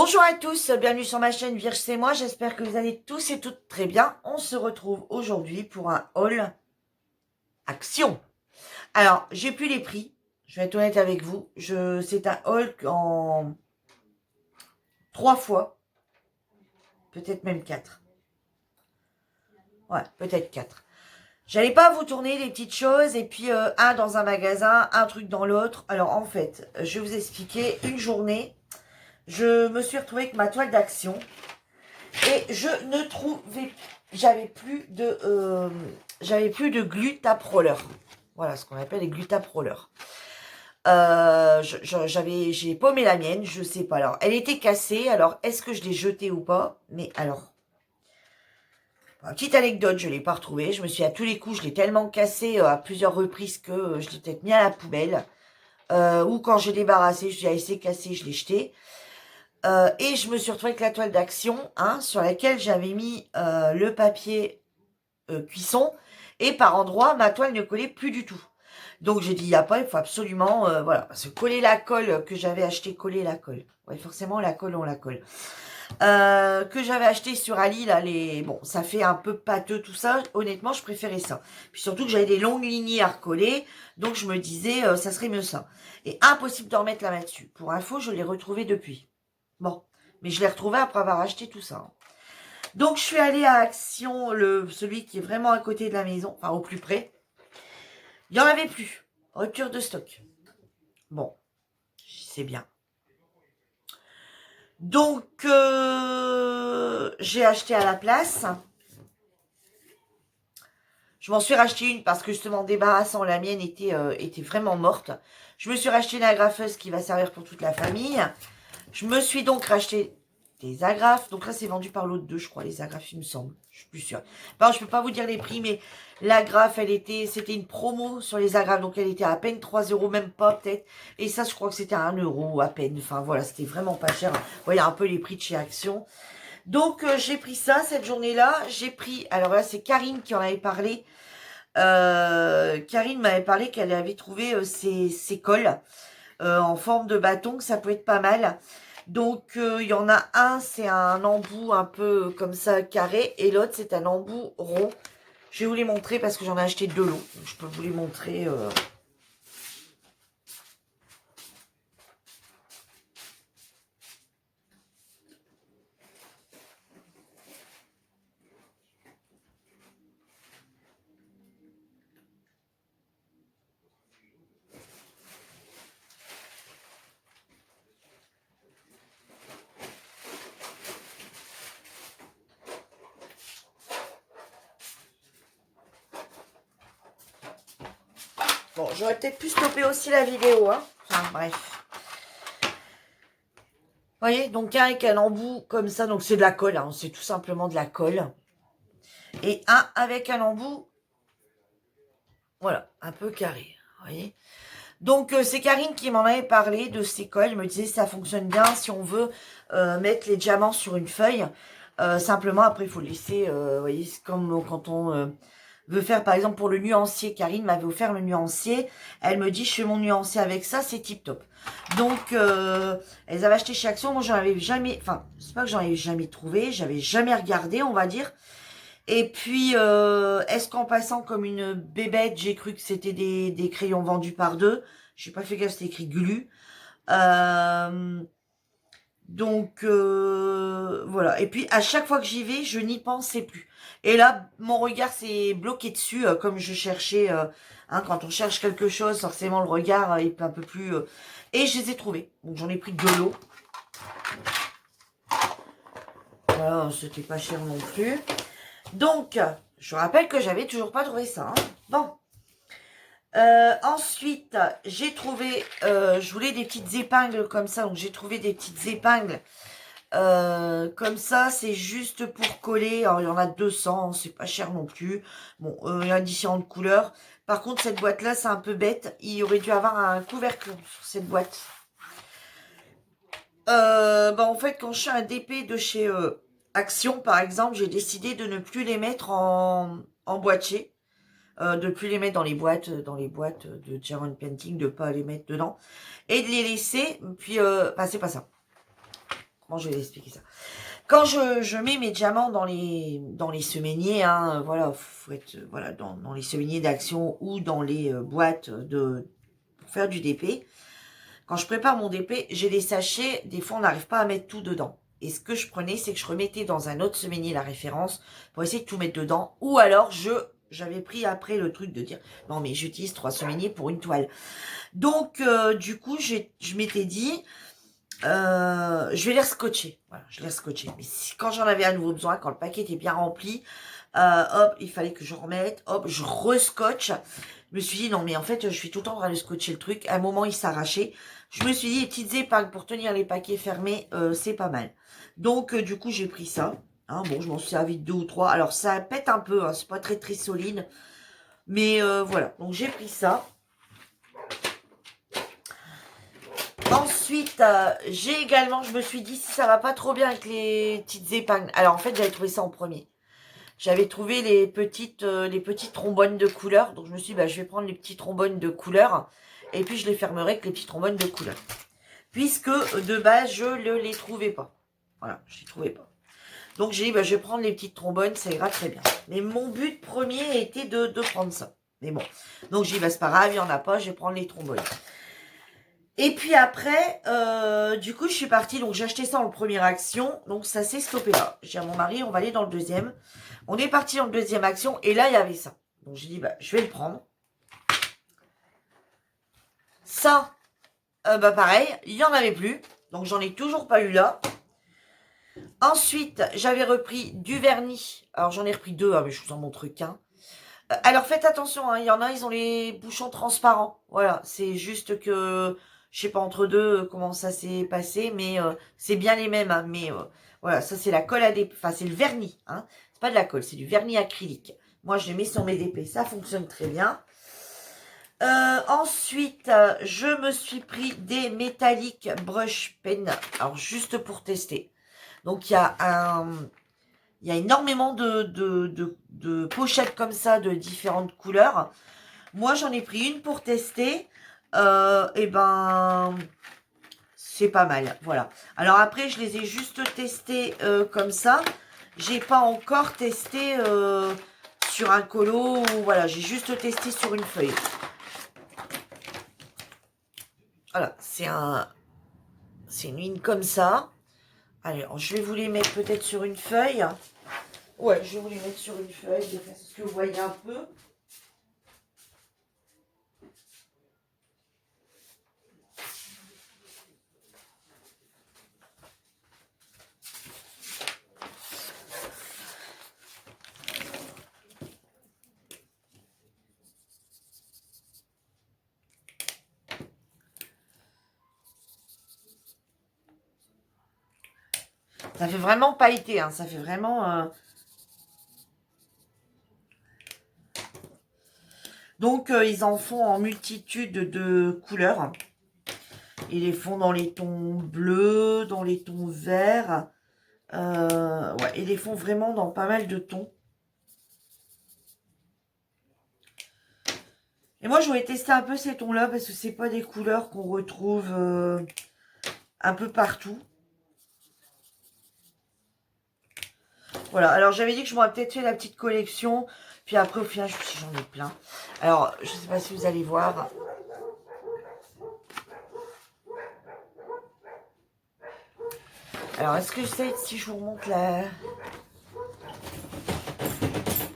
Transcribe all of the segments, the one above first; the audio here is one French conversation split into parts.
Bonjour à tous, bienvenue sur ma chaîne Vierge c'est moi, j'espère que vous allez tous et toutes très bien. On se retrouve aujourd'hui pour un haul action. Alors, j'ai plus les prix, je vais être honnête avec vous. C'est un haul en 3 fois, peut-être même 4. Ouais, peut-être 4. J'allais pas vous tourner des petites choses et puis un dans un magasin, un truc dans l'autre. Alors en fait, je vais vous expliquer une journée. Je me suis retrouvée avec ma toile d'action. Et je ne trouvais, j'avais plus de Glutap Roller. Voilà ce qu'on appelle les Glutap Roller. J'ai paumé la mienne, je sais pas. Alors, elle était cassée. Alors, est-ce que je l'ai jetée ou pas? Mais alors, petite anecdote, je l'ai pas retrouvée. Je me suis à tous les coups, je l'ai tellement cassée à plusieurs reprises que je l'ai peut-être mis à la poubelle. Ou quand j'ai débarrassé, je dis c'est cassé, je l'ai jeté. Et je me suis retrouvée avec la toile d'action, sur laquelle j'avais mis le papier cuisson. Et par endroits, ma toile ne collait plus du tout. Donc j'ai dit, il n'y a pas, il faut absolument, voilà, se coller la colle que j'avais acheté, coller la colle. Ouais, forcément, la colle, on la colle. Que j'avais acheté sur Ali, là, bon, ça fait un peu pâteux tout ça. Honnêtement, je préférais ça. Puis surtout que j'avais des longues lignées à recoller. Donc je me disais, ça serait mieux ça. Et impossible de remettre la main dessus. Pour info, je l'ai retrouvé depuis. Bon, mais je l'ai retrouvé après avoir acheté tout ça. Donc, je suis allée à Action, celui qui est vraiment à côté de la maison, enfin au plus près. Il n'y en avait plus. Rupture de stock. Bon, c'est bien. Donc, j'ai acheté à la place. Je m'en suis racheté une parce que justement, débarrassant, la mienne était vraiment morte. Je me suis racheté une agrafeuse qui va servir pour toute la famille. Je me suis donc racheté des agrafes. Donc là, c'est vendu par l'autre 2, je crois, les agrafes, il me semble. Je suis plus sûre. Bon, je peux pas vous dire les prix, mais l'agrafe, c'était une promo sur les agrafes. Donc elle était à peine 3 euros, même pas peut-être. Et ça, je crois que c'était à 1 euro à peine. Enfin voilà, c'était vraiment pas cher. Vous voyez un peu les prix de chez Action. Donc j'ai pris ça cette journée-là. J'ai pris, alors là, c'est Karine qui en avait parlé. Karine m'avait parlé qu'elle avait trouvé ses cols en forme de bâton, que ça peut être pas mal. Donc, il y en a un, c'est un embout un peu comme ça, carré. Et l'autre, c'est un embout rond. Je vais vous les montrer parce que j'en ai acheté 2 lots. Je peux vous les montrer. Bon, j'aurais peut-être pu stopper aussi la vidéo. Enfin, bref. Vous voyez, donc un avec un embout comme ça. Donc, c'est de la colle. C'est tout simplement de la colle. Et un avec un embout, voilà, un peu carré. Vous voyez. Donc, c'est Karine qui m'en avait parlé de ces colles. Elle me disait ça fonctionne bien si on veut mettre les diamants sur une feuille. Simplement, après, il faut laisser, vous voyez, c'est comme quand on veut faire, par exemple, pour le nuancier. Karine m'avait offert le nuancier. Elle me dit, je fais mon nuancier avec ça, c'est tip top. Donc, elles avaient acheté chez Action. Moi, j'en avais jamais, enfin, c'est pas que j'en avais jamais trouvé, j'avais jamais regardé, on va dire. Et puis, est-ce qu'en passant comme une bébête, j'ai cru que c'était des crayons vendus par 2. J'ai pas fait gaffe, c'était écrit Glu. Donc, voilà. Et puis, à chaque fois que j'y vais, je n'y pensais plus. Et là, mon regard s'est bloqué dessus, comme je cherchais. Quand on cherche quelque chose, forcément, le regard est un peu plus... et je les ai trouvés. Donc, j'en ai pris 2 lots. Voilà, c'était pas cher non plus. Donc, je rappelle que j'avais toujours pas trouvé ça. Bon. Ensuite, j'ai trouvé, je voulais des petites épingles comme ça, donc j'ai trouvé des petites épingles comme ça, c'est juste pour coller. Alors, il y en a 200, c'est pas cher non plus. Bon, il y a différentes couleurs. Par contre, cette boîte-là, c'est un peu bête. Il aurait dû avoir un couvercle sur cette boîte. En fait, quand je suis un DP de chez Action, par exemple, j'ai décidé de ne plus les mettre en boîtier. De plus les mettre dans les boîtes de German Painting, de pas les mettre dedans. Et de les laisser, puis, c'est pas ça. Comment je vais l'expliquer ça? Quand je mets mes diamants dans les semainiers, hein, voilà, faut être, voilà, dans les semainiers d'Action ou dans les boîtes pour faire du DP. Quand je prépare mon DP, j'ai des sachets, des fois on n'arrive pas à mettre tout dedans. Et ce que je prenais, c'est que je remettais dans un autre semainier la référence pour essayer de tout mettre dedans. Ou alors, j'avais pris après le truc de dire, non mais j'utilise 3 semainiers pour une toile. Donc, du coup, je m'étais dit, je vais les scotcher. Voilà, je les scotcher. Mais quand j'en avais à nouveau besoin, quand le paquet était bien rempli, hop, il fallait que je remette, hop, je rescotche. Je me suis dit, non, mais en fait, je suis tout le temps en train de scotcher le truc. À un moment, il s'arrachait. Je me suis dit, les petites épingles pour tenir les paquets fermés, c'est pas mal. Donc, du coup, j'ai pris ça. Hein, bon, je m'en suis servi de 2 ou 3. Alors, ça pète un peu, hein, c'est pas très, très solide. Mais voilà, donc j'ai pris ça. Ensuite, j'ai également, je me suis dit, si ça va pas trop bien avec les petites épingles. Alors, en fait, j'avais trouvé ça en premier. J'avais trouvé les petites trombones de couleur. Donc, je me suis dit, bah, je vais prendre les petits trombones de couleur. Et puis, je les fermerai avec les petits trombones de couleur. Puisque, de base, je ne les trouvais pas. Voilà, je les trouvais pas. Donc, j'ai dit, bah, je vais prendre les petites trombones, ça ira très bien. Mais mon but premier était de prendre ça. Mais bon. Donc, j'ai dit, bah, c'est pas grave, il n'y en a pas, je vais prendre les trombones. Et puis après, du coup, je suis partie. Donc, j'ai acheté ça en première action. Donc, ça s'est stoppé là. J'ai dit à mon mari, on va aller dans le deuxième. On est parti dans le deuxième action. Et là, il y avait ça. Donc, j'ai dit, bah, je vais le prendre. Ça, bah, pareil, il n'y en avait plus. Donc, j'en ai toujours pas eu là. Ensuite, j'avais repris du vernis. Alors, j'en ai repris 2, hein, mais je vous en montre qu'un. Alors, faites attention, hein, il y en a, ils ont les bouchons transparents. Voilà, c'est juste que... Je sais pas entre deux comment ça s'est passé, mais c'est bien les mêmes. Hein, mais voilà, ça c'est la colle à DP. Enfin, c'est le vernis. Hein. C'est pas de la colle, c'est du vernis acrylique. Moi, je les mets sur mes DP. Ça fonctionne très bien. Ensuite, je me suis pris des métalliques brush pen. Alors, juste pour tester. Donc, il y a énormément de pochettes comme ça, de différentes couleurs. Moi, j'en ai pris une pour tester. Et ben, c'est pas mal. Voilà. Alors après, je les ai juste testés comme ça. J'ai pas encore testé sur un colo. Voilà, j'ai juste testé sur une feuille. Voilà, c'est une ligne comme ça. Alors, je vais vous les mettre peut-être sur une feuille. Ouais, je vais vous les mettre sur une feuille, de façon à ce que vous voyez un peu. Ça fait vraiment pailleté, hein. Ça fait vraiment... Donc, ils en font en multitude de couleurs. Ils les font dans les tons bleus, dans les tons verts. Ouais, ils les font vraiment dans pas mal de tons. Et moi, je voulais tester un peu ces tons-là parce que c'est pas des couleurs qu'on retrouve un peu partout. Voilà, alors j'avais dit que je m'aurais peut-être fait la petite collection. Puis après, au final, j'en ai plein. Alors, je sais pas si vous allez voir. Alors, est-ce que je sais si je vous remonte la...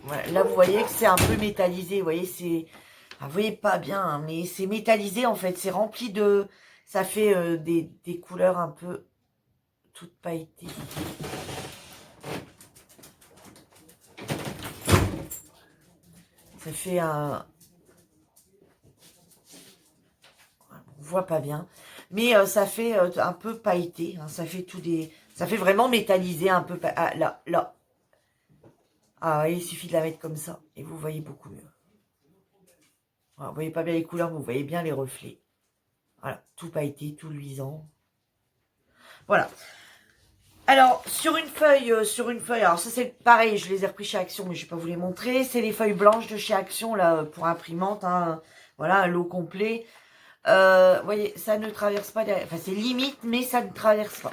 Voilà, là, vous voyez que c'est un peu métallisé. Vous voyez, c'est... Enfin, vous voyez pas bien, hein, mais c'est métallisé, en fait. C'est rempli de... Ça fait des couleurs un peu toutes pailletées. Ça fait un... On voit pas bien. Mais ça fait un peu pailleté. Hein, ça fait tout des... Ça fait vraiment métallisé un peu... Ah, là, là. Ah, il suffit de la mettre comme ça. Et vous voyez beaucoup mieux. Voilà, vous voyez pas bien les couleurs, mais vous voyez bien les reflets. Voilà, tout pailleté, tout luisant. Voilà. Alors, sur une feuille, alors ça c'est pareil, je les ai repris chez Action, mais je vais pas vous les montrer. C'est les feuilles blanches de chez Action, là, pour imprimante, hein. Voilà, un lot complet. Vous voyez, ça ne traverse pas derrière. Enfin, c'est limite, mais ça ne traverse pas.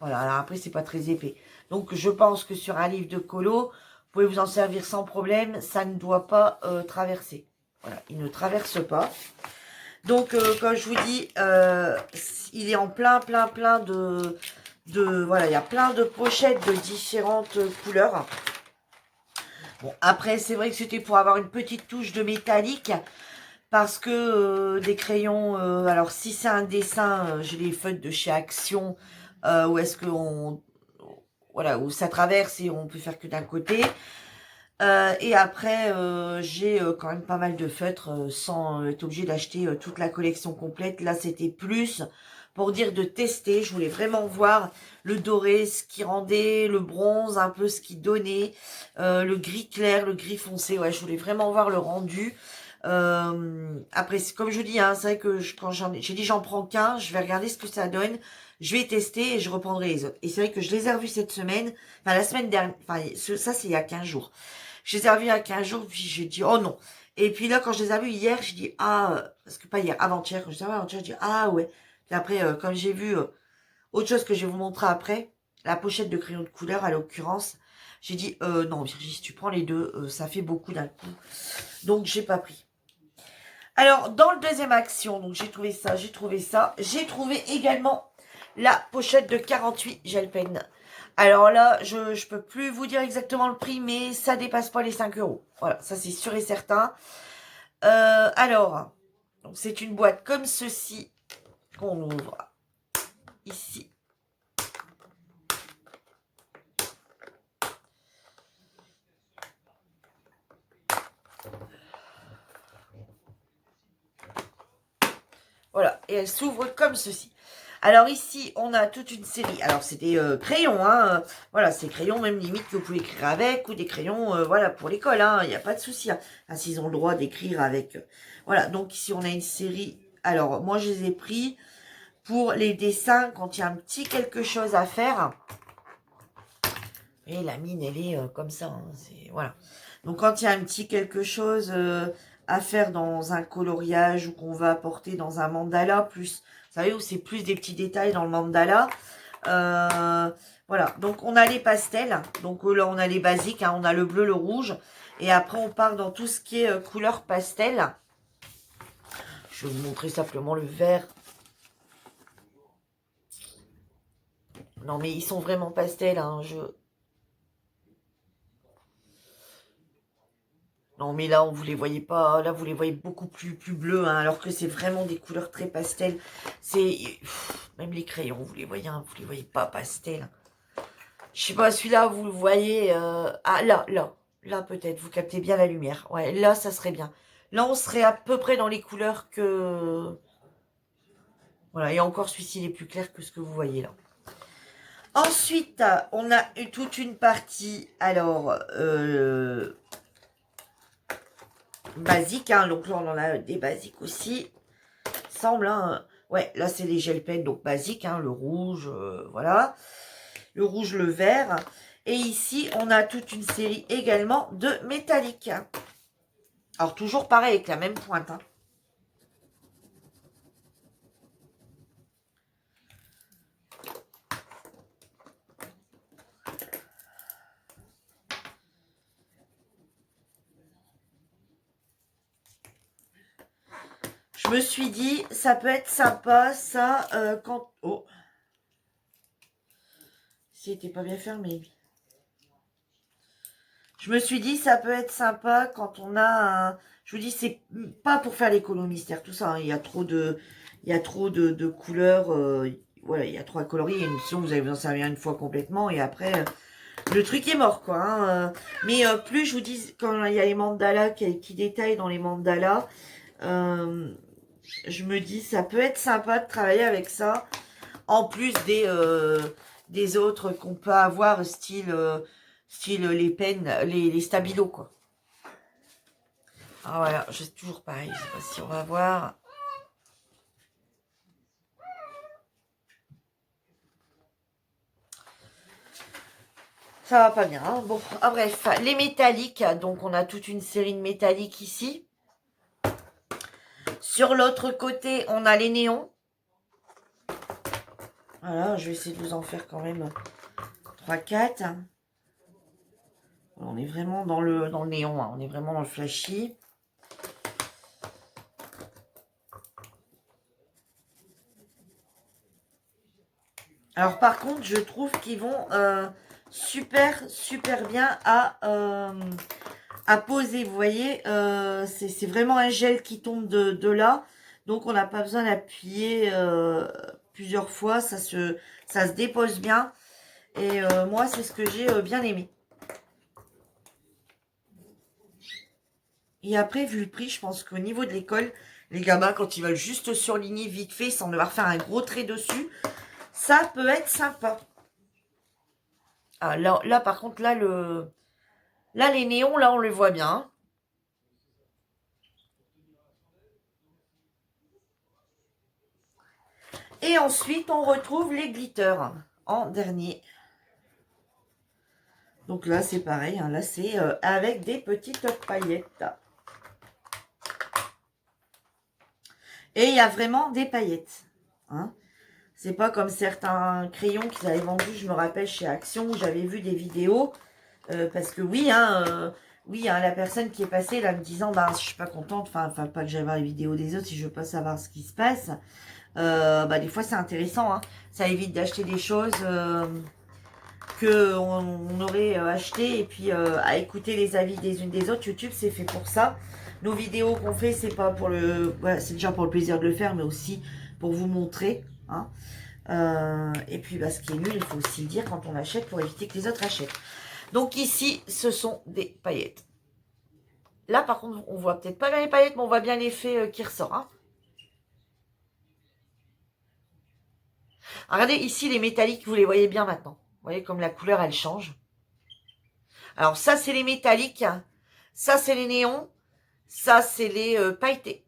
Voilà, alors après, c'est pas très épais. Donc, je pense que sur un livre de colo, vous pouvez vous en servir sans problème. Ça ne doit pas traverser. Voilà, il ne traverse pas. Donc, comme je vous dis, il est en plein voilà, il y a plein de pochettes de différentes couleurs. Bon, après, c'est vrai que c'était pour avoir une petite touche de métallique. Parce que des crayons, alors si c'est un dessin, j'ai les feutres de chez Action, où est-ce que voilà, où ça traverse et on peut faire que d'un côté. Et après, j'ai quand même pas mal de feutres sans être obligé d'acheter toute la collection complète. Là, c'était plus pour dire de tester. Je voulais vraiment voir le doré, ce qui rendait, le bronze, un peu ce qui donnait, le gris clair, le gris foncé. Ouais, je voulais vraiment voir le rendu. Après, comme je dis, hein, c'est vrai que quand j'ai dit j'en prends qu'un, je vais regarder ce que ça donne. Je vais tester et je reprendrai les autres. Et c'est vrai que je les ai revus cette semaine, enfin la semaine dernière, enfin ça c'est il y a 15 jours. Je les ai revus il y a 15 jours, puis j'ai dit oh non. Et puis là, quand je les ai revus hier, j'ai dit ah, parce que pas hier, avant-hier, quand je les ai revus avant-hier, j'ai dit ah ouais. Puis après, comme j'ai vu autre chose que je vais vous montrer après, la pochette de crayon de couleur à l'occurrence, j'ai dit non Virginie, si tu prends les deux, ça fait beaucoup d'un coup. Donc j'ai pas pris. Alors, dans le deuxième action, donc j'ai trouvé ça, j'ai trouvé ça. J'ai trouvé également la pochette de 48 gel pen. Alors là, je peux plus vous dire exactement le prix, mais ça dépasse pas les 5 €. Voilà, ça c'est sûr et certain. Alors, c'est une boîte comme ceci qu'on ouvre ici. Voilà, et elle s'ouvre comme ceci. Alors ici, on a toute une série. Alors c'est des crayons, hein. Voilà, c'est crayons même limite que vous pouvez écrire avec, ou des crayons, voilà, pour l'école, hein. Il n'y a pas de souci. Hein. Enfin, s'ils ont le droit d'écrire avec. Voilà, donc ici on a une série. Alors, moi je les ai pris pour les dessins quand il y a un petit quelque chose à faire. Et la mine, elle est comme ça. Hein. Voilà. Donc quand il y a un petit quelque chose à faire dans un coloriage ou qu'on va apporter dans un mandala, plus, vous savez, où c'est plus des petits détails dans le mandala. Voilà, donc on a les pastels. Donc là, on a les basiques. Hein, on a le bleu, le rouge. Et après, on part dans tout ce qui est couleur pastel. Je vais vous montrer simplement le vert. Non, mais ils sont vraiment pastels. Hein, Non, mais là, vous les voyez pas. Là, vous les voyez beaucoup plus bleus, hein, alors que c'est vraiment des couleurs très pastel. Même les crayons, vous les voyez, hein, vous les voyez pas pastel. Je sais pas, celui-là, vous le voyez. Ah, là, peut-être. Vous captez bien la lumière. Ouais, là, ça serait bien. Là, on serait à peu près dans les couleurs que... Voilà, et encore, celui-ci, il est plus clair que ce que vous voyez là. Ensuite, on a eu toute une partie, alors, basique, hein, donc là on en a des basiques aussi, semble, hein, ouais, là c'est les gel pens, donc basiques, hein, le rouge, voilà, le rouge, le vert, et ici on a toute une série également de métalliques, alors toujours pareil avec la même pointe, hein. Je me suis dit, ça peut être sympa, ça, quand... Oh, c'était pas bien fermé. Je me suis dit, ça peut être sympa quand on a un... Je vous dis, c'est pas pour faire l'écolo mystère, tout ça. Hein. Il y a trop de couleurs. Voilà, il y a trop à colorier. Sinon, vous allez vous en servir une fois complètement. Et après, le truc est mort, quoi. Hein. Mais plus, je vous dis, quand il y a les mandalas qui détaillent dans les mandalas, je me dis, ça peut être sympa de travailler avec ça. En plus des autres qu'on peut avoir, style les pennes, les stabilos, quoi. Ah voilà, c'est toujours pareil. Je sais pas si on va voir. Ça va pas bien. Hein. Bon, bref, les métalliques. Donc, on a toute une série de métalliques ici. Sur l'autre côté, on a les néons. Voilà, je vais essayer de vous en faire quand même 3-4. On est vraiment dans le néon, hein. On est vraiment dans le flashy. Alors par contre, je trouve qu'ils vont super bien à poser. Vous voyez, c'est vraiment un gel qui tombe de là. Donc on n'a pas besoin d'appuyer plusieurs fois. Ça se dépose bien. Et moi, c'est ce que j'ai bien aimé. Et après, vu le prix, je pense qu'au niveau de l'école, les gamins, quand ils veulent juste surligner vite fait, sans devoir faire un gros trait dessus, ça peut être sympa. Ah, là par contre, là, les néons, là, on les voit bien. Et ensuite, on retrouve les glitters en dernier. Donc là, c'est pareil. Hein, là, c'est avec des petites paillettes. Et il y a vraiment des paillettes. Hein. C'est pas comme certains crayons qu'ils avaient vendus, je me rappelle, chez Action, où j'avais vu des vidéos. Parce que oui, oui, hein, la personne qui est passée là me disant, bah, je suis pas contente, enfin pas que j'aille voir les vidéos des autres si je veux pas savoir ce qui se passe. Bah, des fois, c'est intéressant. Hein. Ça évite d'acheter des choses qu'on aurait acheté et puis à écouter les avis des unes des autres. YouTube, c'est fait pour ça. Nos vidéos qu'on fait, c'est pas pour le... Voilà, c'est déjà pour le plaisir de le faire, mais aussi pour vous montrer. Hein. Et puis, bah, ce qui est nul, il faut aussi le dire quand on achète pour éviter que les autres achètent. Donc ici, ce sont des paillettes. Là, par contre, on voit peut-être pas bien les paillettes, mais on voit bien l'effet qui ressort. Hein. Regardez, ici, les métalliques, vous les voyez bien maintenant. Vous voyez comme la couleur, elle change. Alors ça, c'est les métalliques. Ça, c'est les néons. Ça, c'est les pailletés.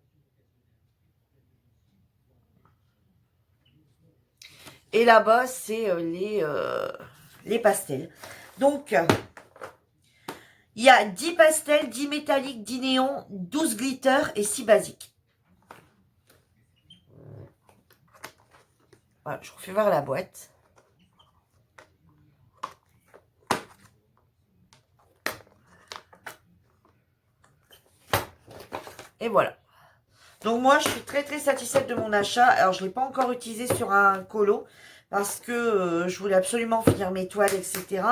Et là-bas, c'est les pastels. Donc, il y a 10 pastels, 10 métalliques, 10 néons, 12 glitters et 6 basiques. Voilà, je vous fais voir la boîte. Et voilà. Donc moi, je suis très satisfaite de mon achat. Alors, je ne l'ai pas encore utilisé sur un colo parce que je voulais absolument finir mes toiles, etc.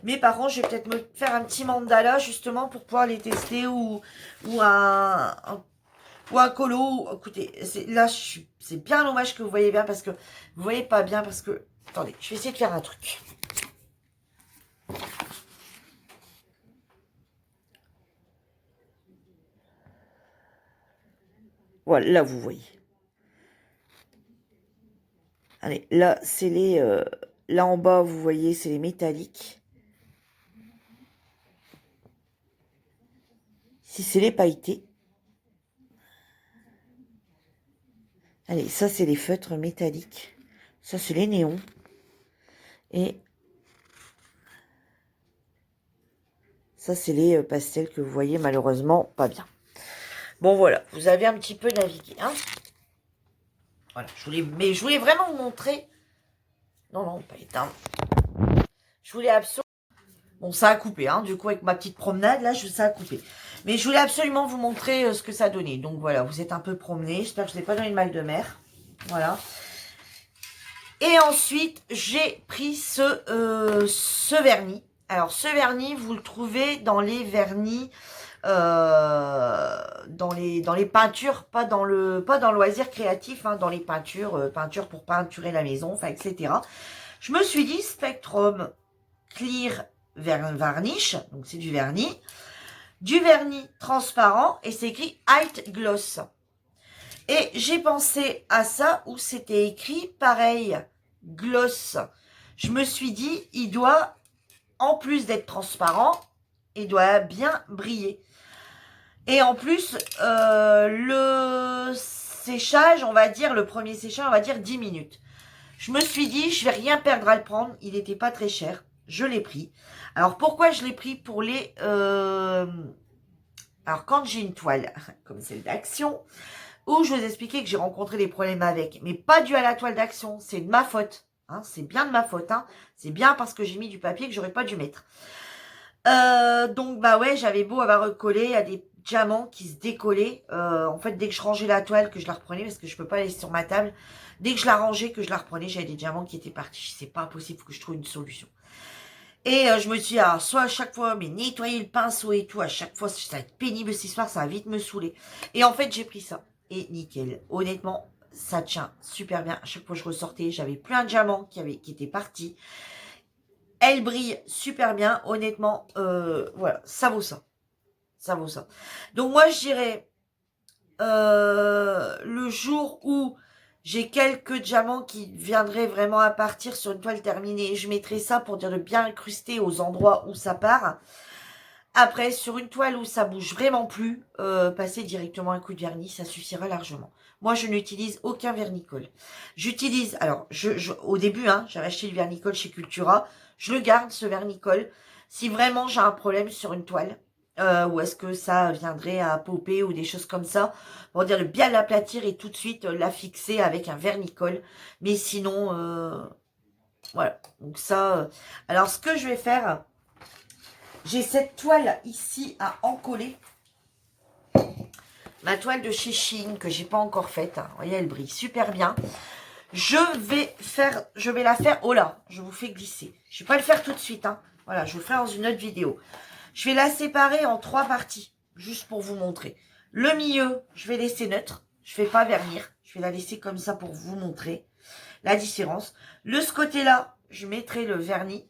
Mais par contre, je vais peut-être me faire un petit mandala justement pour pouvoir les tester ou un colo. Écoutez, là, c'est bien dommage que vous voyez bien parce que vous voyez pas bien parce que... Attendez, je vais essayer de faire un truc. Voilà, là, vous voyez. Allez, là, c'est les... là, en bas, vous voyez, c'est les métalliques. Ici, c'est les pailletés. Allez, ça, c'est les feutres métalliques. Ça, c'est les néons. Et ça, c'est les pastels que vous voyez malheureusement pas bien. Bon, voilà, vous avez un petit peu navigué. Hein, voilà, mais je voulais vraiment vous montrer. Non, pas éteindre. Je voulais absolument... Bon, ça a coupé, hein, du coup, avec ma petite promenade, là, ça a coupé. Mais je voulais absolument vous montrer ce que ça donnait. Donc, voilà, vous êtes un peu promené. J'espère que je n'ai pas donné de mal de mer. Voilà. Et ensuite, j'ai pris ce vernis. Alors, ce vernis, vous le trouvez dans les vernis, dans les peintures, pas dans le loisir créatif, hein, dans les peintures, peintures pour peinturer la maison, enfin, etc. Je me suis dit Spectrum Clear Varnish, donc c'est du vernis transparent, et c'est écrit Height Gloss. Et j'ai pensé à ça où c'était écrit pareil, gloss. Je me suis dit, il doit, en plus d'être transparent, il doit bien briller. Et en plus, le séchage, on va dire, le premier séchage, on va dire 10 minutes. Je me suis dit, je vais rien perdre à le prendre. Il n'était pas très cher. Je l'ai pris. Alors, pourquoi je l'ai pris pour les... Alors, quand j'ai une toile, comme celle d'Action, où je vous expliquais que j'ai rencontré des problèmes avec, mais pas dû à la toile d'Action, c'est de ma faute. Hein, c'est bien de ma faute. Hein. C'est bien parce que j'ai mis du papier que j'aurais pas dû mettre. Donc, bah ouais, j'avais beau avoir recollé, il y a des diamants qui se décollaient. En fait, dès que je rangeais la toile, que je la reprenais, parce que je peux pas la laisser sur ma table, dès que je la rangeais, que je la reprenais, j'avais des diamants qui étaient partis. C'est pas possible, faut que je trouve une solution. Et je me suis dit, alors, soit à chaque fois, mais nettoyer le pinceau et tout, à chaque fois, ça va être pénible cette histoire, ça va vite me saouler. Et en fait, j'ai pris ça. Et nickel. Honnêtement, ça tient super bien. À chaque fois que je ressortais, j'avais plein de diamants qui étaient partis. Elle brille super bien. Honnêtement, voilà, ça vaut ça. Ça vaut ça. Donc moi, je dirais, le jour où j'ai quelques diamants qui viendraient vraiment à partir sur une toile terminée, je mettrai ça pour dire de bien incruster aux endroits où ça part. Après, sur une toile où ça bouge vraiment plus, passer directement un coup de vernis, ça suffira largement. Moi, je n'utilise aucun vernicole. J'utilise, alors, au début, hein, j'avais acheté le vernicole chez Cultura. Je le garde, ce vernicole. Si vraiment j'ai un problème sur une toile, ou est-ce que ça viendrait à popper ou des choses comme ça, pour dire de bien l'aplatir et tout de suite la fixer avec un vernicole. Mais sinon, voilà. Donc ça, alors ce que je vais faire, j'ai cette toile ici à encoller. Ma toile de chez Shein que j'ai pas encore faite. Vous voyez, elle brille super bien. Je vais la faire. Oh là, je vous fais glisser. Je vais pas le faire tout de suite. Hein. Voilà, je vous le ferai dans une autre vidéo. Je vais la séparer en 3 parties, juste pour vous montrer. Le milieu, je vais laisser neutre. Je ne vais pas vernir. Je vais la laisser comme ça pour vous montrer la différence. Ce côté-là, je mettrai le vernis.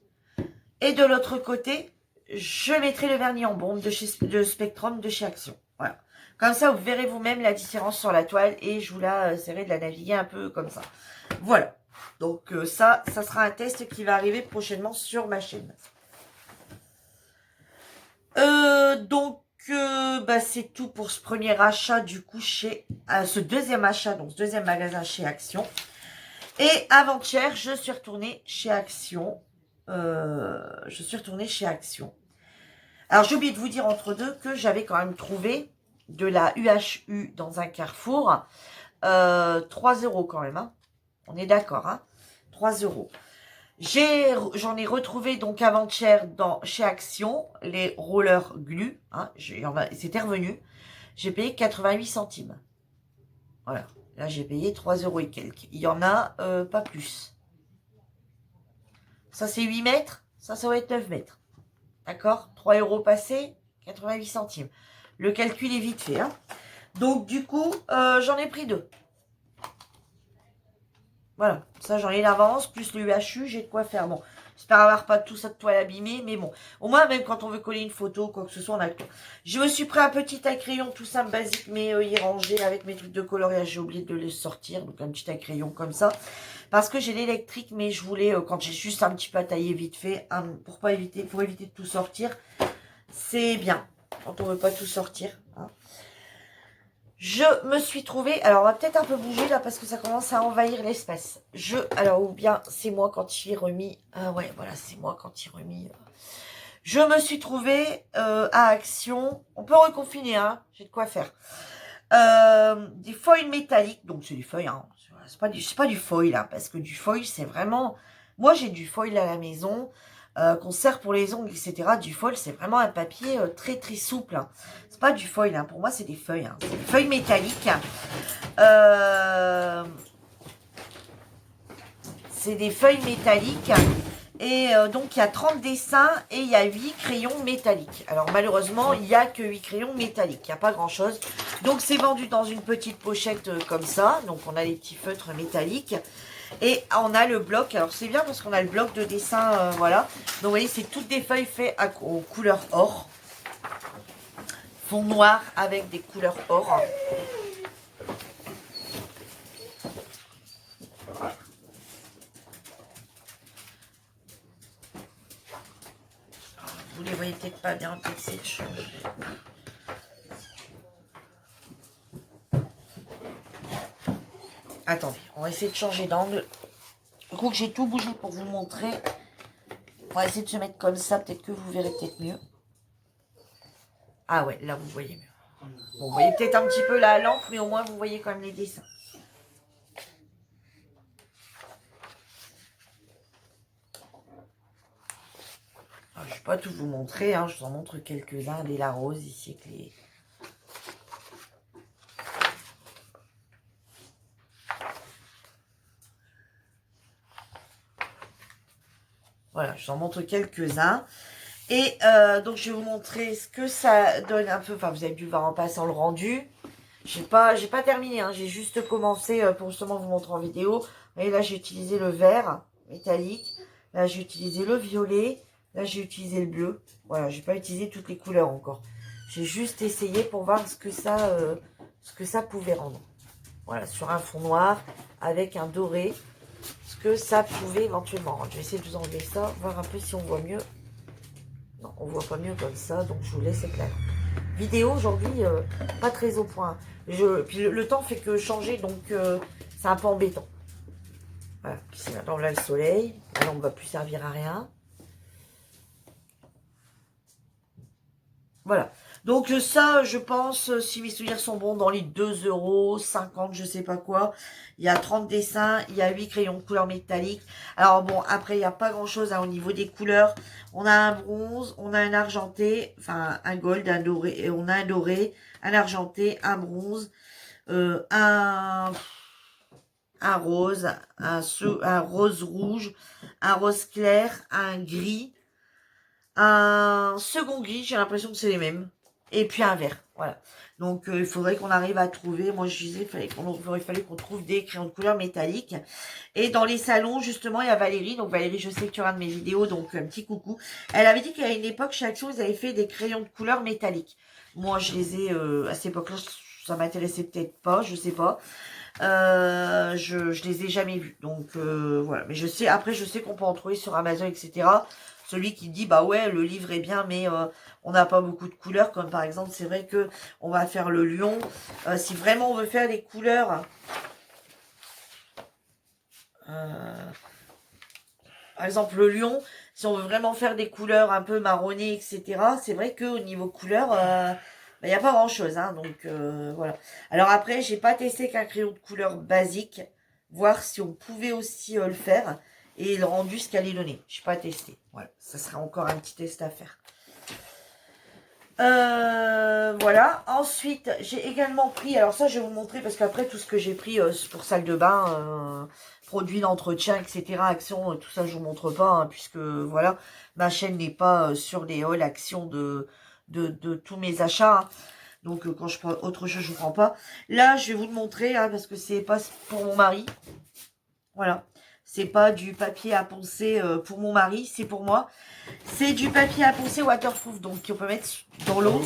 Et de l'autre côté, je mettrai le vernis en bombe de Spectrum de chez Action. Voilà. Comme ça, vous verrez vous-même la différence sur la toile et je vous la essaierai de la naviguer un peu comme ça. Voilà. Donc ça sera un test qui va arriver prochainement sur ma chaîne. Bah, c'est tout pour ce premier achat du coup chez ce deuxième achat, donc ce deuxième magasin chez Action. Et avant-hier, je suis retournée chez Action. Alors, j'ai oublié de vous dire entre deux que j'avais quand même trouvé de la UHU dans un Carrefour. 3 € quand même. Hein. On est d'accord, hein, 3 €. J'en ai retrouvé donc avant-hier chez Action, les rollers glu. Hein, c'était revenu. J'ai payé 88 centimes. Voilà. Là, j'ai payé 3 € et quelques. Il y en a pas plus. Ça, c'est 8 mètres. Ça va être 9 mètres. D'accord, 3 € passés, 88 centimes. Le calcul est vite fait. Hein. Donc, du coup, j'en ai pris 2. Voilà, ça j'en ai l'avance, plus le UHU, j'ai de quoi faire. Bon, j'espère avoir pas tout ça de toile abîmée, mais bon. Au moins, même quand on veut coller une photo, quoi que ce soit, on a le temps. Je me suis pris un petit crayon, tout simple, basique, mais y rangé avec mes trucs de coloriage. J'ai oublié de les sortir, donc un petit crayon comme ça. Parce que j'ai l'électrique, mais je voulais, quand j'ai juste un petit peu à tailler vite fait, pour éviter de tout sortir, c'est bien quand on veut pas tout sortir. Hein. Je me suis trouvée, alors on va peut-être un peu bouger là parce que ça commence à envahir l'espace. Alors ou bien c'est moi quand il est remis, ah ouais voilà c'est moi quand il est remis. Je me suis trouvée à Action, on peut reconfiner hein, j'ai de quoi faire. Des foils métalliques, donc c'est du foil hein, c'est pas du foil là, parce que du foil c'est vraiment, moi j'ai du foil à la maison, qu'on sert pour les ongles etc. Du foil c'est vraiment un papier très très souple. Hein. C'est pas du foil, hein. Pour moi c'est des feuilles, hein. C'est des feuilles métalliques. C'est des feuilles métalliques. Et donc il y a 30 dessins et il y a 8 crayons métalliques. Alors malheureusement il n'y a que 8 crayons métalliques, il n'y a pas grand chose. Donc c'est vendu dans une petite pochette comme ça. Donc on a les petits feutres métalliques. Et on a le bloc, alors c'est bien parce qu'on a le bloc de dessin, voilà. Donc vous voyez c'est toutes des feuilles faites aux couleurs or. Fond noir avec des couleurs or. Vous les voyez peut-être pas bien, peut-être c'est de changer. Attendez, on va essayer de changer d'angle. Du coup que j'ai tout bougé pour vous montrer. On va essayer de se mettre comme ça, peut-être que vous verrez peut-être mieux. Ah ouais, là vous voyez mieux. Bon, vous voyez peut-être un petit peu la lampe, mais au moins vous voyez quand même les dessins. vais pas tout vous montrer, hein, je vous en montre quelques-uns. Des la rose ici avec les... Voilà, je vous en montre quelques-uns. Et donc, je vais vous montrer ce que ça donne un peu. Enfin, vous avez dû voir en passant le rendu. J'ai pas terminé, hein, j'ai juste commencé pour justement vous montrer en vidéo. Et là, j'ai utilisé le vert métallique. Là, j'ai utilisé le violet. Là, j'ai utilisé le bleu. Voilà, j'ai pas utilisé toutes les couleurs encore. J'ai juste essayé pour voir ce que ça pouvait rendre. Voilà, sur un fond noir avec un doré. Ce que ça pouvait éventuellement rendre. Je vais essayer de vous enlever ça, voir un peu si on voit mieux. Non, on voit pas mieux comme ça, donc je vous laisse éclairer. Vidéo aujourd'hui, pas très au point. Puis le temps fait que changer, donc c'est un peu embêtant. Voilà, ici maintenant là le soleil. La lampe ne va plus servir à rien. Voilà. Donc ça, je pense, si mes souvenirs sont bons, dans les 2,50 €, je sais pas quoi. Il y a 30 dessins, il y a 8 crayons de couleur métallique. Alors bon, après, il n'y a pas grand-chose hein, au niveau des couleurs. On a un bronze, on a un argenté, enfin un gold, un doré, et on a un doré, un argenté, un bronze, un rose, un rose rouge, un rose clair, un gris, un second gris, j'ai l'impression que c'est les mêmes. Et puis un vert, voilà. Donc, il faudrait qu'on arrive à trouver, moi je disais, il aurait fallu qu'on trouve des crayons de couleur métalliques. Et dans les salons, justement, il y a Valérie. Donc Valérie, je sais que tu regardes mes vidéos, donc un petit coucou. Elle avait dit qu'à une époque, chez Action, ils avaient fait des crayons de couleur métalliques. Moi, je les ai, à cette époque-là, ça m'intéressait peut-être pas, je sais pas. Je les ai jamais vus. Donc, voilà. Mais je sais, après, je sais qu'on peut en trouver sur Amazon, etc. Celui qui dit, bah ouais, le livre est bien, mais on n'a pas beaucoup de couleurs. Comme par exemple, c'est vrai que on va faire le lion. Si vraiment on veut faire des couleurs... par exemple, le lion, si on veut vraiment faire des couleurs un peu marronnées, etc., c'est vrai qu'au niveau couleur, il n'y a pas grand-chose. Hein, donc, voilà. Alors après, j'ai pas testé qu'un crayon de couleur basique, voir si on pouvait aussi le faire, et le rendu, ce qu'elle allait donner. Je n'ai pas testé. Voilà, ça sera encore un petit test à faire. Voilà. Ensuite, j'ai également pris, alors ça, je vais vous montrer, parce qu'après, tout ce que j'ai pris pour salle de bain, produits d'entretien, etc., Action, tout ça, je vous montre pas, hein, puisque, voilà, ma chaîne n'est pas sur les hauls Action de tous mes achats, hein. Donc, quand je prends autre chose, je vous prends pas. Là, je vais vous le montrer, hein, parce que c'est pas pour mon mari. Voilà. C'est pas du papier à poncer pour mon mari, c'est pour moi. C'est du papier à poncer waterproof, donc qu'on peut mettre dans l'eau.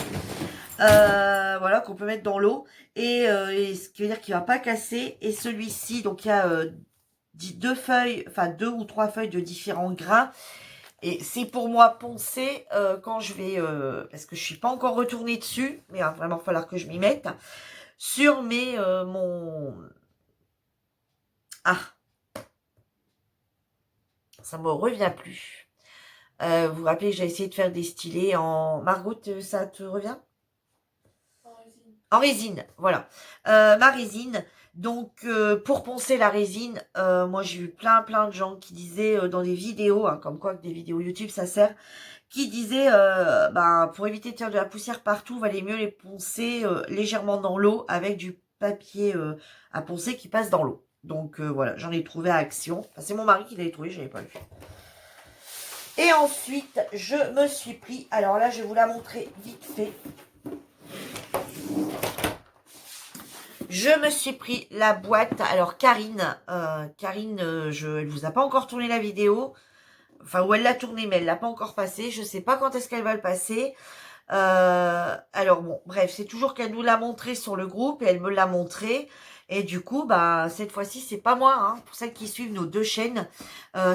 Voilà, qu'on peut mettre dans l'eau. Et ce qui veut dire qu'il va pas casser. Et celui-ci, donc il y a deux feuilles, enfin 2 ou 3 feuilles de différents grains. Et c'est pour moi poncer quand je vais, parce que je suis pas encore retournée dessus, mais il va vraiment falloir que je m'y mette, sur mon... Ah, ça me revient plus. Vous vous rappelez, j'ai essayé de faire des stylés en... Margot, ça te revient? En résine, voilà. Ma résine. Donc, pour poncer la résine, moi, j'ai vu plein de gens qui disaient dans des vidéos, hein, comme quoi que des vidéos YouTube, ça sert, qui disaient, bah, pour éviter de faire de la poussière partout, valait mieux les poncer légèrement dans l'eau avec du papier à poncer qui passe dans l'eau. Donc, voilà, j'en ai trouvé à Action. Enfin, c'est mon mari qui l'avait trouvé, je n'avais pas vu. Et ensuite, je me suis pris, alors là, je vais vous la montrer vite fait. Je me suis pris la boîte. Alors, Karine, elle vous a pas encore tourné la vidéo. Enfin, ou elle l'a tournée, mais elle l'a pas encore passée. Je sais pas quand est-ce qu'elle va le passer. Alors, bon, bref, c'est toujours qu'elle nous l'a montré sur le groupe et elle me l'a montré. Et du coup, bah, cette fois-ci, c'est pas moi, hein, pour celles qui suivent nos deux chaînes,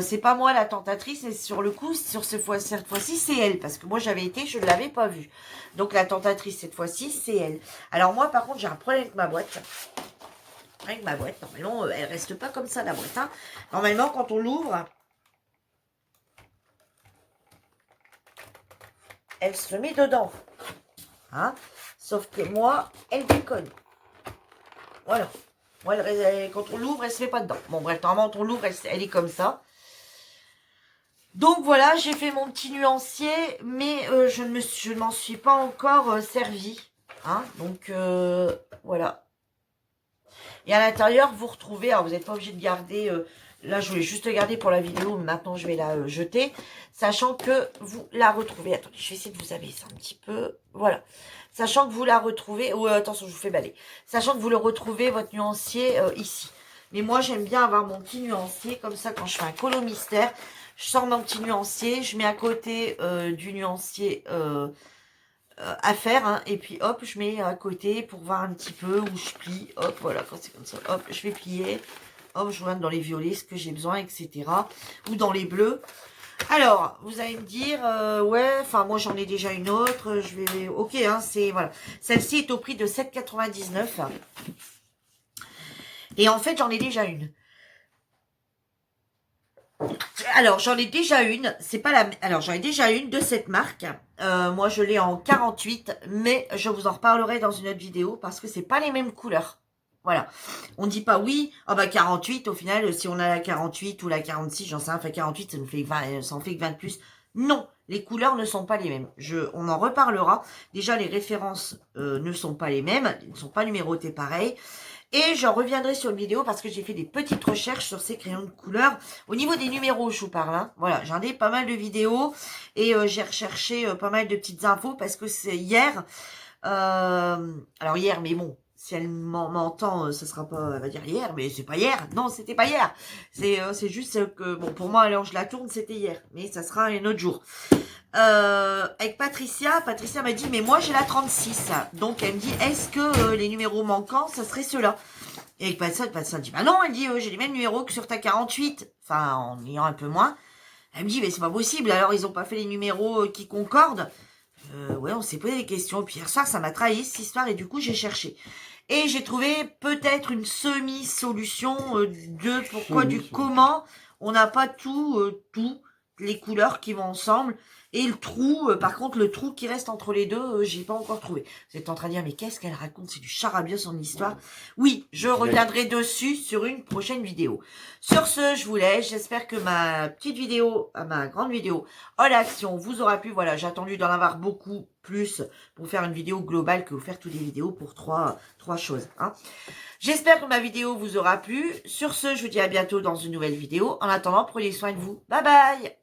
c'est pas moi la tentatrice, mais sur le coup, cette fois-ci, c'est elle, parce que moi, j'avais été, je ne l'avais pas vue. Donc, la tentatrice, cette fois-ci, c'est elle. Alors, moi, par contre, j'ai un problème avec ma boîte. Avec ma boîte, normalement, elle reste pas comme ça, la boîte, hein. Normalement, quand on l'ouvre, elle se met dedans, hein. Sauf que moi, elle déconne. Voilà. Moi, quand on l'ouvre, elle se met pas dedans. Bon, bref, normalement, quand on l'ouvre, elle est comme ça. Donc voilà, j'ai fait mon petit nuancier, mais je ne m'en suis pas encore servi. Hein, donc voilà. Et à l'intérieur, vous retrouvez, alors vous n'êtes pas obligé de garder, là je voulais juste garder pour la vidéo, mais maintenant je vais la jeter, sachant que vous la retrouvez, attendez, je vais essayer de vous abaisser un petit peu, voilà, sachant que vous la retrouvez, attention, je vous fais balayer, sachant que vous le retrouvez, votre nuancier, ici. Mais moi, j'aime bien avoir mon petit nuancier, comme ça, quand je fais un colo mystère, je sors mon petit nuancier, je mets à côté du nuancier à faire, hein, et puis hop, je mets à côté pour voir un petit peu où je plie, hop, voilà, quand c'est comme ça, hop, je vais plier, hop, je regarde dans les violets ce que j'ai besoin, etc., ou dans les bleus. Alors, vous allez me dire, ouais, enfin, moi j'en ai déjà une autre, je vais, ok, hein, c'est, voilà, celle-ci est au prix de 7,99, et en fait, j'en ai déjà une. Alors, j'en ai déjà une, c'est pas la... Alors, j'en ai déjà une de cette marque. Moi, je l'ai en 48, mais je vous en reparlerai dans une autre vidéo parce que c'est pas les mêmes couleurs. Voilà. On dit pas oui, ah bah 48, au final, si on a la 48 ou la 46, j'en sais rien, enfin 48, ça nous fait 20, ça en fait que 20 de plus. Non, les couleurs ne sont pas les mêmes. On en reparlera. Déjà, les références ne sont pas les mêmes, elles ne sont pas numérotées pareil. Et j'en reviendrai sur une vidéo parce que j'ai fait des petites recherches sur ces crayons de couleur. Au niveau des numéros, je vous parle. Hein. Voilà, j'en ai pas mal de vidéos et j'ai recherché pas mal de petites infos parce que c'est hier. Alors hier, mais bon, si elle m'entend, ce sera pas, elle va dire hier, mais c'est pas hier. Non, c'était pas hier. C'est juste que, bon, pour moi, alors je la tourne, c'était hier. Mais ça sera un autre jour. Avec Patricia m'a dit, mais moi j'ai la 36. Donc elle me dit, est-ce que les numéros manquants, ça serait ceux-là? Et avec Patricia dit, bah non, elle dit, j'ai les mêmes numéros que sur ta 48. Enfin, en ayant un peu moins. Elle me dit, mais c'est pas possible, alors ils ont pas fait les numéros qui concordent. Ouais, on s'est posé des questions. Puis hier soir, ça m'a trahi cette histoire et du coup, j'ai cherché. Et j'ai trouvé peut-être une semi-solution de pourquoi, du comment on n'a pas tout, les couleurs qui vont ensemble. Et le trou, par contre, le trou qui reste entre les deux, j'ai pas encore trouvé. Vous êtes en train de dire, mais qu'est-ce qu'elle raconte? C'est du charabia son histoire. Oui, je reviendrai dessus sur une prochaine vidéo. Sur ce, je vous laisse. J'espère que ma petite vidéo, ma grande vidéo, en action vous aura plu. Voilà, j'ai attendu d'en avoir beaucoup plus pour faire une vidéo globale que vous faire toutes les vidéos pour trois choses. Hein. J'espère que ma vidéo vous aura plu. Sur ce, je vous dis à bientôt dans une nouvelle vidéo. En attendant, prenez soin de vous. Bye bye!